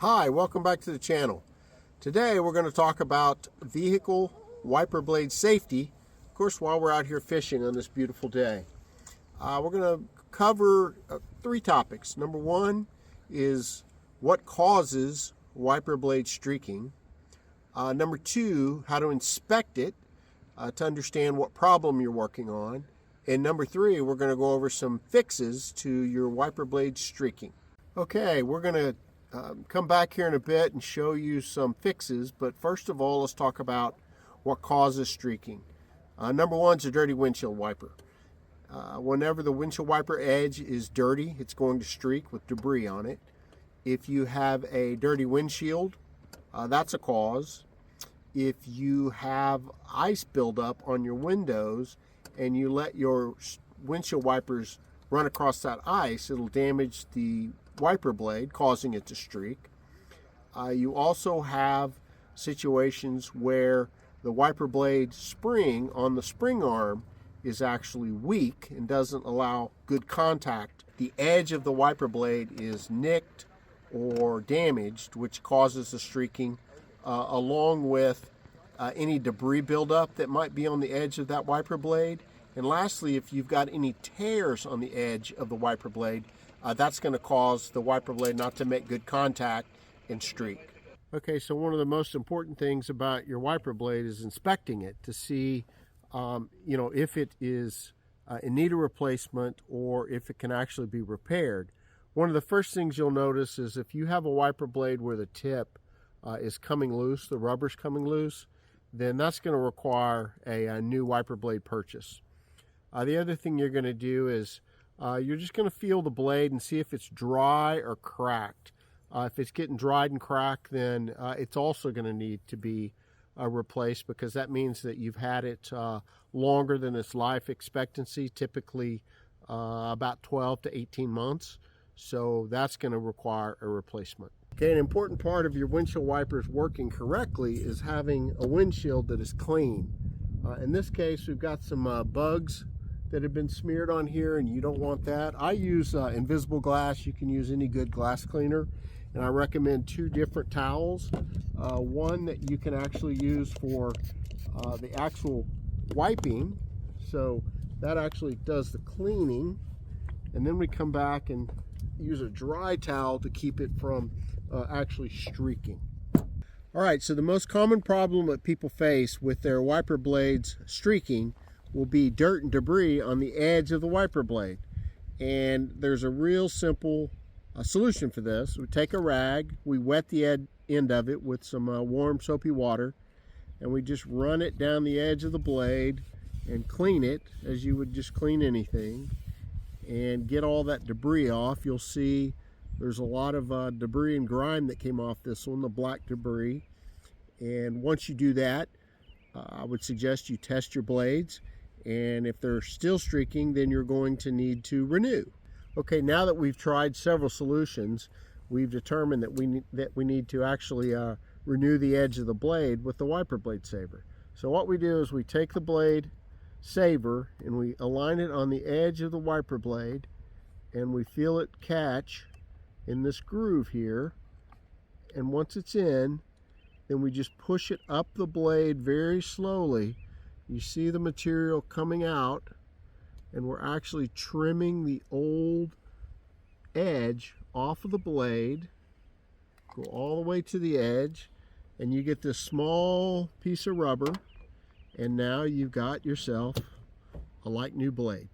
Hi, welcome back to the channel. Today we're going to talk about vehicle wiper blade safety, of course, while we're out here fishing on this beautiful day. We're going to cover three topics. Number one is what causes wiper blade streaking. Number two, how to inspect it to understand what problem you're working on. And number three, we're going to go over some fixes to your wiper blade streaking. Okay, we're going to come back here in a bit and show you some fixes, but first of all, let's talk about what causes streaking. Number one is a dirty windshield wiper. Whenever the windshield wiper edge is dirty, it's going to streak with debris on it. If you have a dirty windshield, that's a cause. If you have ice buildup on your windows and you let your windshield wipers run across that ice, it'll damage the wiper blade, causing it to streak. You also have situations where the wiper blade spring on the spring arm is actually weak and doesn't allow good contact. The edge of the wiper blade is nicked or damaged, which causes the streaking, along with any debris buildup that might be on the edge of that wiper blade. And lastly, if you've got any tears on the edge of the wiper blade, that's going to cause the wiper blade not to make good contact and streak. Okay, so one of the most important things about your wiper blade is inspecting it to see, if it is in need of replacement or if it can actually be repaired. One of the first things you'll notice is if you have a wiper blade where the tip is coming loose, the rubber's coming loose, then that's going to require a new wiper blade purchase. The other thing you're going to do is you're just going to feel the blade and see if it's dry or cracked. If it's getting dried and cracked, then it's also going to need to be replaced, because that means that you've had it longer than its life expectancy, typically about 12 to 18 months. So that's going to require a replacement. Okay, an important part of your windshield wipers working correctly is having a windshield that is clean. In this case, we've got some bugs that have been smeared on here, and you don't want that. I use invisible glass. You can use any good glass cleaner, and I recommend two different towels. One that you can actually use for the actual wiping, so that actually does the cleaning, and then we come back and use a dry towel to keep it from actually streaking. All right, so the most common problem that people face with their wiper blades streaking will be dirt and debris on the edge of the wiper blade. And there's a real simple solution for this. We take a rag, we wet the end of it with some warm soapy water, and we just run it down the edge of the blade and clean it as you would just clean anything, and get all that debris off. You'll see there's a lot of debris and grime that came off this one, the black debris. And once you do that, I would suggest you test your blades, and if they're still streaking, then you're going to need to renew. Okay, now that we've tried several solutions, we've determined that we need to actually renew the edge of the blade with the wiper blade saver. So what we do is we take the blade saver and we align it on the edge of the wiper blade, and we feel it catch in this groove here, and once it's in, then we just push it up the blade very slowly. You see the material coming out, and we're actually trimming the old edge off of the blade. Go all the way to the edge, and you get this small piece of rubber, and now you've got yourself a like new blade.